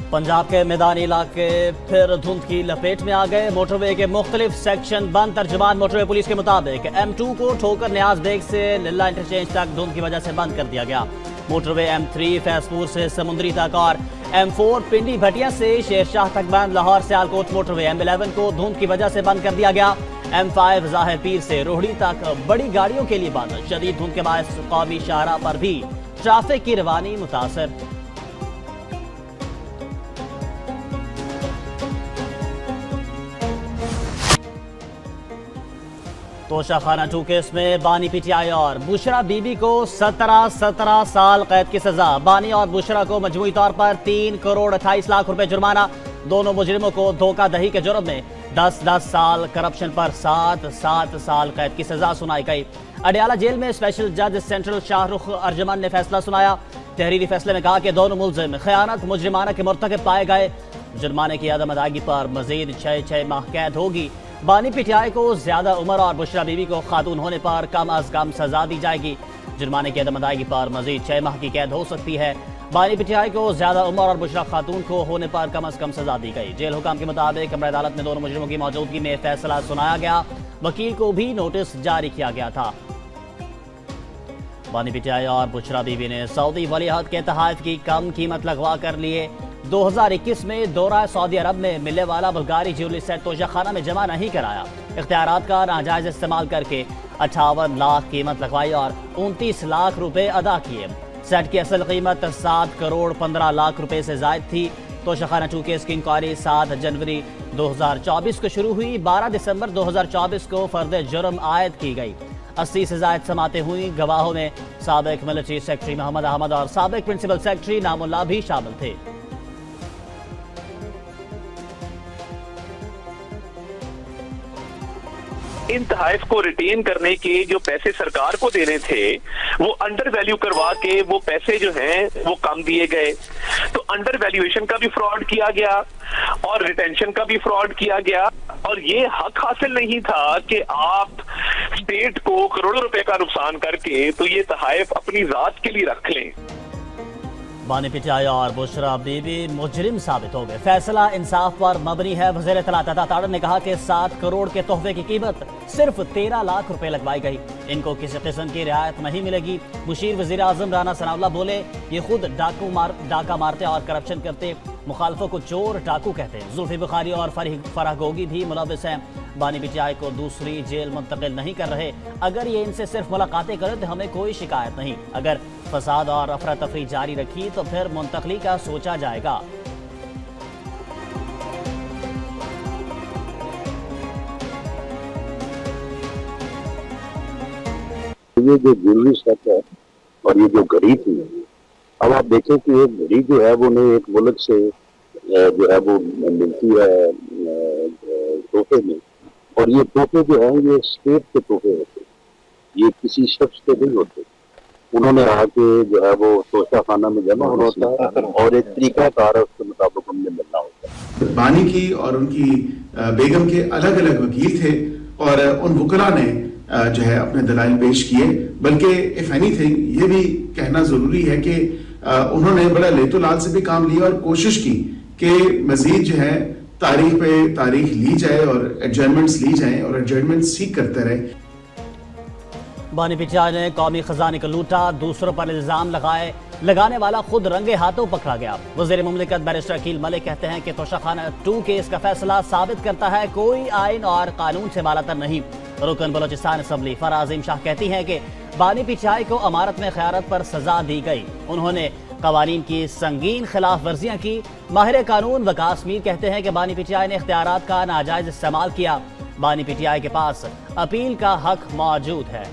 पंजाब के मैदानी इलाके फिर धुंध की लपेट में आ गए। मोटरवे के मुख्तलिफ सेक्शन बंद। तर्जुमान मोटरवे पुलिस के मुताबिक M2 को ठोकर न्याज बेग से लिल्ला इंटरचेंज तक धुंध की वजह से बंद कर दिया गया। मोटरवे M3 फैसपुर से समुंदरी तक और M4 पिंडी भटिया से शेरशाह तक बंद। लाहौर से आलकोट मोटरवे M11 को धुंध की वजह से बंद कर दिया गया। M5 ज़ाहिर पीर से रोहड़ी तक बड़ी गाड़ियों के लिए बंद। शदीद धुंध के बायस कौमी शाहराह पर भी ट्रैफिक की रवानी मुतासर। तोशाखाना 2 केस में बानी PTI और बुशरा बीबी को 17 साल कैद की सजा। बानी और बुशरा को मजमूई तौर पर 3 करोड़ 28 लाख रुपए जुर्माना। दोनों मुजरिमों को धोखाधड़ी के जुर्म में 10 साल, करप्शन पर 7 साल कैद की सजा सुनाई गई। अडियाला जेल में स्पेशल जज सेंट्रल शाहरुख अर्जमन ने फैसला सुनाया। तहरीरी फैसले में कहा कि दोनों मुलजिम खयानत मुजरिमाना के मुर्तकिब पाए गए। जुर्माने की अदम अदायगी पर मजीद 6 माह कैद होगी। बानी PTI को ज्यादा उम्र और बुशरा बीबी को खातून होने पर कम अज कम सजा दी जाएगी। जुर्माने की अदम अदायगी पर मजीद 6 माह की कैद हो सकती है। बानी PTI को ज्यादा उम्र और बुशरा खातून को होने पर कम अज कम सजा दी गई। जेल हुकाम के मुताबिक अमर अदालत में दोनों मुजरिमों की मौजूदगी में फैसला सुनाया गया। वकील को भी नोटिस जारी किया गया था। बानी PTI और बुशरा बीबी ने सऊदी वलीअहद के तहफ़ की कम कीमत लगवा कर लिए। 2021 में दौरा सऊदी अरब में मिलने वाला बुल्गारी ज्वेलरी सेट तोशाखाना में जमा नहीं कराया। इख्तियारात का नाजायज इस्तेमाल करके 58 लाख कीमत लगवाई और 29 लाख रुपए अदा किए। सेट की असल कीमत 7 करोड़ 15 लाख रुपए से जायद थी। तोशाखाना 2 केस की इंक्वायरी 7 जनवरी 2024 को शुरू हुई। 12 दिसंबर 2024 को फर्द जुर्म आयद की गई। 80 से जायद समातें हुई। गवाहों में साबिक मिलिट्री सेक्रेटरी मोहम्मद अहमद और साबिक प्रिंसिपल सेक्रेटरी नामुल्लाह भी शामिल थे। इन तहफ़ को रिटेन करने के जो पैसे सरकार को देने थे वो अंडर वैल्यू करवा के वो पैसे जो हैं वो कम दिए गए। तो अंडर वैल्यूएशन का भी फ्रॉड किया गया और रिटेंशन का भी फ्रॉड किया गया। और ये हक हासिल नहीं था कि आप स्टेट को करोड़ों रुपए का नुकसान करके तो ये तहफ़ अपनी जात के लिए रख लें। बानी PTI और बुशरा बीबी मुजरिम साबित हो गए। फैसला इंसाफ पर मबनी है। वज़ीर इत्तलात अता तारड़ ने कहा कि 7 करोड़ के तोहफे की कीमत सिर्फ 13 लाख रुपए लगवाई गई। इनको किसी किस्म की रियायत नहीं मिलेगी। मुशीर वज़ीर आज़म राना सनाउल्लाह बोले, ये खुद डाका मारते और करप्शन करते मुखालफों को चोर डाकू कहते हैं। जुल्फी बुखारी और फराह गोगी भी मुलविस हैं। बानी PTI को दूसरी जेल मुंतकिल नहीं कर रहे। अगर ये इनसे सिर्फ मुलाकातें करें तो हमें कोई शिकायत नहीं। अगर फसाद और अफरा तफरी जारी रखी तो फिर मुंतकली का सोचा जाएगा। ये जो ज्वेलरी सेट है और ये जो घड़ी थी, अब आप देखें कि एक घड़ी जो है वो नहीं एक मुल्क से जो है वो मिलती है तोहफे में, और ये तोहफे जो है ये स्टेट के तोहफे होते हैं, ये किसी शख्स के नहीं होते। उन्होंने आके जो है वो तोशाखाना में जमा होता है और एक तरीका कार है उसके मुताबिक उनमें मिलना होता है। बानी की और उनकी बेगम के अलग अलग वकील थे और उन वकला ने जो है अपने दलाइल पेश किए। बल्कि इफ एनीथिंग ये भी कहना जरूरी है कि उन्होंने बड़ा लेतोलाल से भी काम लिया और कोशिश की कि मजीद जो है तारीख पे तारीख ली जाए और एडजर्नमेंट्स ली जाए और एडजर्नमेंट्स सीख करते रहे। बानी PTI ने कौमी खजाने को लूटा, दूसरों पर इल्जाम लगाने वाला खुद रंगे हाथों पकड़ा गया। वज़ीर मुमलिकत बैरिस्टर अकील मलिक कहते हैं कि तोशाखाना 2 केस का फैसला साबित करता है कोई आइन और कानून से बालातर नहीं। रुकन बलोचिस्तान असम्बली फराज़ शाह कहती हैं कि बानी PTI को अमारत में खयानत पर सजा दी गई। उन्होंने कवानीन की संगीन खिलाफ वर्जियां की। माहिर कानून वकास मीर कहते हैं कि बानी PTI ने इख्तियारात का नाजायज इस्तेमाल किया। बानी PTI के पास अपील का हक मौजूद है।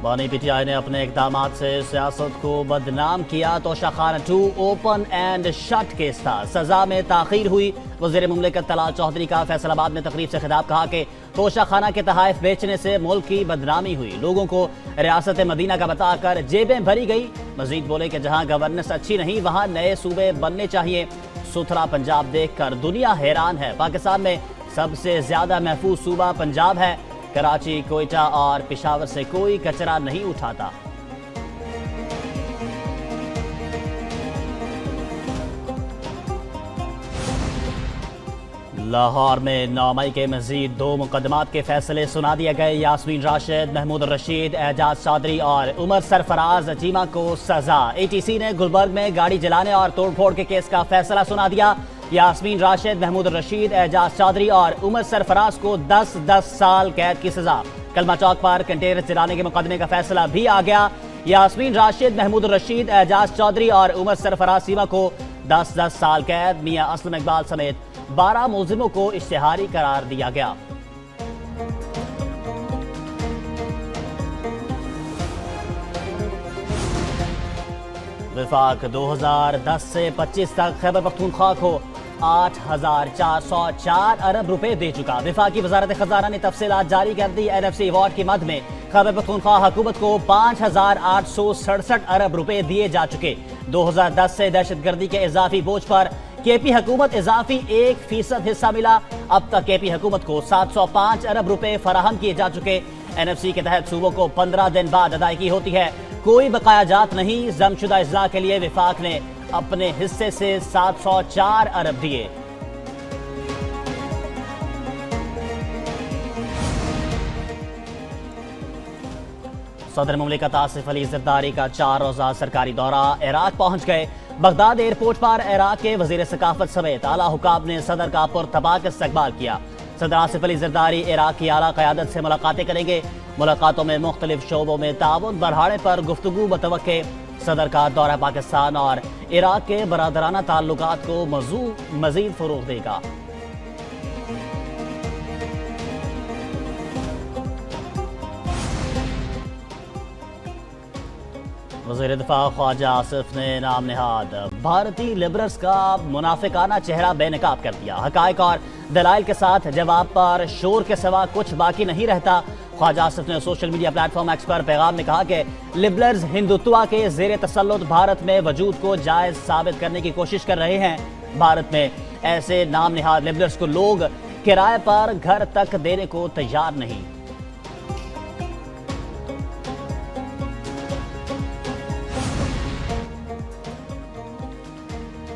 बानी PTI ने अपने इक़दामात से सियासत को बदनाम किया। Toshakhana 2 open and shut case था, सजा में ताखीर हुई। वज़ीर मुमलिकत तलाल चौधरी का फैसलाबाद में तकरीब से खिताब कहा कि तोशाखाना के तहफ़ बेचने से मुल्क की बदनामी हुई। लोगों को रियासत मदीना का बताकर जेबें भरी गई। मजीद बोले कि जहाँ गवर्नेंस अच्छी नहीं वहाँ नए सूबे बनने चाहिए। सुथरा पंजाब देख कर दुनिया हैरान है। पाकिस्तान में सबसे ज्यादा महफूज सूबा पंजाब है। कराची, कोयटा और पेशावर से कोई कचरा नहीं उठाता। लाहौर में 9 मई के मजीद 2 मुकदमात के फैसले सुना दिए गए। यास्मीन राशिद, महमूद रशीद, एजाज चौधरी और उमर सरफराज चीमा को सजा। ATC ने गुलबर्ग में गाड़ी जलाने और तोड़फोड़ के केस का फैसला सुना दिया। यास्मीन राशिद, महमूद रशीद, एजाज चौधरी और उमर सरफराज को 10-10 साल कैद की सजा। कलमा चौक पर कंटेनर जलाने के मुकदमे का फैसला भी आ गया। यास्मीन राशिद, महमूद रशीद, एजाज चौधरी और उमर सरफराज चीमा को 10-10 साल कैद। मियां असलम इकबाल समेत 12 मुलजिमों को इश्तिहारी करार दिया गया। विफाक 2010 से 25 तक खैबर पख्तूनख्वा को 8,404 अरब रुपए दे चुका। विफाकी वजारत खजाना ने तफसीलात जारी कर दी। NFC अवार्ड की मद में खैबर पख्तूनख्वा हुकूमत को 5,867 अरब रुपए दिए जा चुके। 2010 से दहशतगर्दी के इजाफी बोझ पर KP हुकूमत इजाफी 1% हिस्सा मिला। अब तक KP हुकूमत को 705 अरब रुपए फराहम किए जा चुके। NFC के तहत सूबों को 15 दिन बाद अदायगी होती है। कोई बकाया जात नहीं। जमशुदा इजला के लिए विफाक ने अपने हिस्से से 704 अरब दिए। सदर मुमलिकत आसिफ अली जरदारी का 4 रोज़ा सरकारी दौरा। इराक पहुंच गए। बगदाद एयरपोर्ट पर इराक के वजीर सकाफत समेत आला हुकाम ने सदर का पुरतबाक इस्तकबाल किया। सदर आसिफ अली जरदारी इराक की आला क़यादत से मुलाकातें करेंगे। मुलाकातों में मुख्तलिफ शोबों में ताउन बढ़ाने पर गुफ्तगू मुतवक्के। सदर का दौरा पाकिस्तान और इराक के बरादराना ताल्लुकात को मज़ीद फ़रोग़ देगा। वज़ीर दिफा ख्वाजा आसिफ ने नाम नेहाद भारतीय लिबरल्स का मुनाफिकाना चेहरा बेनकाब कर दिया। हक़ाइक़ और दलाइल के साथ जवाब पर शोर के सिवा कुछ बाकी नहीं रहता। ख्वाजा आसिफ ने सोशल मीडिया प्लेटफॉर्म एक्स पर पैगाम में कहा कि लिबरल्स हिंदुत्व के ज़ेर तसल्लुत भारत में वजूद को जायज़ साबित करने की कोशिश कर रहे हैं। भारत में ऐसे नाम नेहाद लिबरल्स को लोग किराए पर घर तक देने को तैयार नहीं।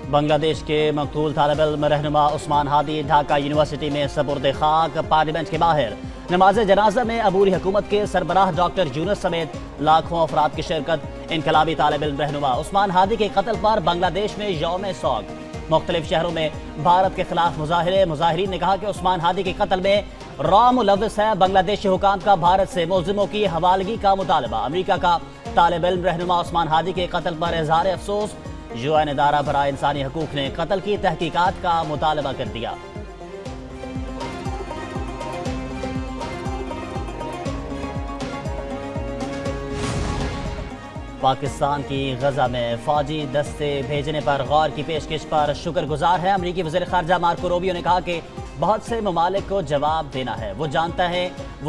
बांग्लादेश के मकतूल तालिब इल्म रहनुमा उस्मान हादी ढाका यूनिवर्सिटी में सपुर्द खाक। पार्लियामेंट के बाहर नमाज जनाजा में अबूरी हुकूमत के सरबराह डॉक्टर यूनुस समेत लाखों अफराद की शिरकत। इनकलाबी तालिब इल्म रहनुमा उस्मान हादी के कत्ल पर बांग्लादेश में यौम सोग। मुख्तलिफ शहरों में भारत के खिलाफ मुजाहिरे। मुजाहिरीन ने कहा कि उस्मान हादी के कत्ल में रॉ मुलव्विस है। बांग्लादेशी हुकाम का भारत से मुल्जिमों की हवालगी का मुतालबा। अमरीका का तालिब इल्म रहनुमा उस्मान हादी के कत्ल पर इज़हार अफसोस। UN इदारा बराए इंसानी हकूक ने कत्ल की तहकीकात का मुतालबा कर दिया। पाकिस्तान की गजा में फौजी दस्ते भेजने पर गौर की पेशकश पर शुक्रगुजार है। अमरीकी वज़ीर ख़ारजा मार्को रूबियो ने कहा कि बहुत से ममालिक को जवाब देना है। वो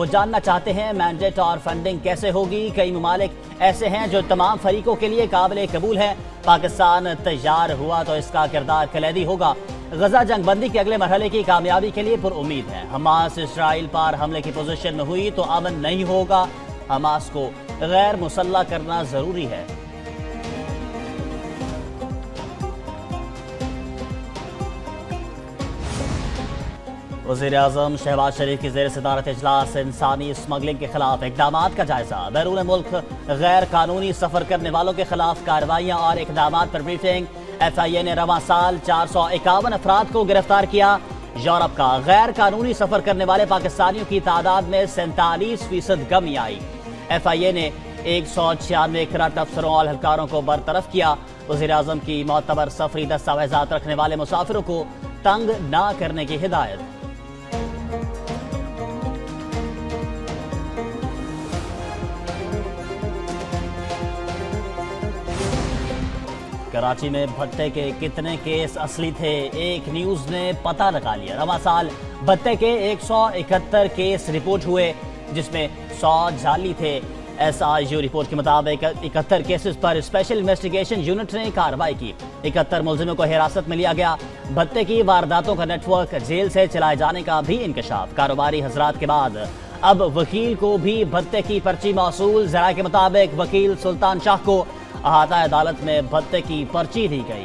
जानना चाहते हैं मैंडेट और फंडिंग कैसे होगी। कई ममालिक ऐसे हैं जो तमाम फरीकों के लिए काबिल कबूल हैं। पाकिस्तान तैयार हुआ तो इसका किरदार कलीदी होगा। गजा जंग बंदी के अगले मरहले की कामयाबी के लिए पुरुम्मीद है। हमास इसराइल पर हमले की पोजीशन में हुई तो अमन नहीं होगा। हमास को गैर मुसल्लह करना जरूरी है। वज़ीर आज़म शहबाज शरीफ की ज़ेर सदारत इजलास इंसानी स्मगलिंग के खिलाफ इक़दामात का जायजा। बैरून मुल्क गैर कानूनी सफ़र करने वालों के खिलाफ कार्रवाइयाँ और इक़दामात पर ब्रीफिंग। FIA ने रवां साल 451 अफराद को गिरफ्तार किया। यूरोप का गैर कानूनी सफ़र करने वाले पाकिस्तानियों की तादाद में 47% कमी आई। FIA ने 196 करप्ट अफसरों और एहलकारों को बरतरफ किया। वज़ीर आज़म की मोतबर सफरी दस्तावेज़ात रखने वाले मुसाफिरों को तंग ना करने की हिदायत। कराची में भट्टे के कितने केस असली थे, एक न्यूज़ ने पता लगा लिया। रवां साल भट्टे के 171 केस रिपोर्ट हुए जिसमें 100 जाली थे। SRU रिपोर्ट के मुताबिक 71 केसेस पर स्पेशल इन्वेस्टिगेशन यूनिट ने कार्रवाई की। 71 मुलजिमों को हिरासत में लिया गया। भट्टे की वारदातों का नेटवर्क जेल से चलाए जाने का भी इंकशाफ। कारोबारी हजरात के बाद اب وکیل کو بھی بھتے کی پرچی موصول. ذرائع کے مطابق وکیل سلطان شاہ کو احاطہ عدالت میں بھتے کی پرچی دی گئی.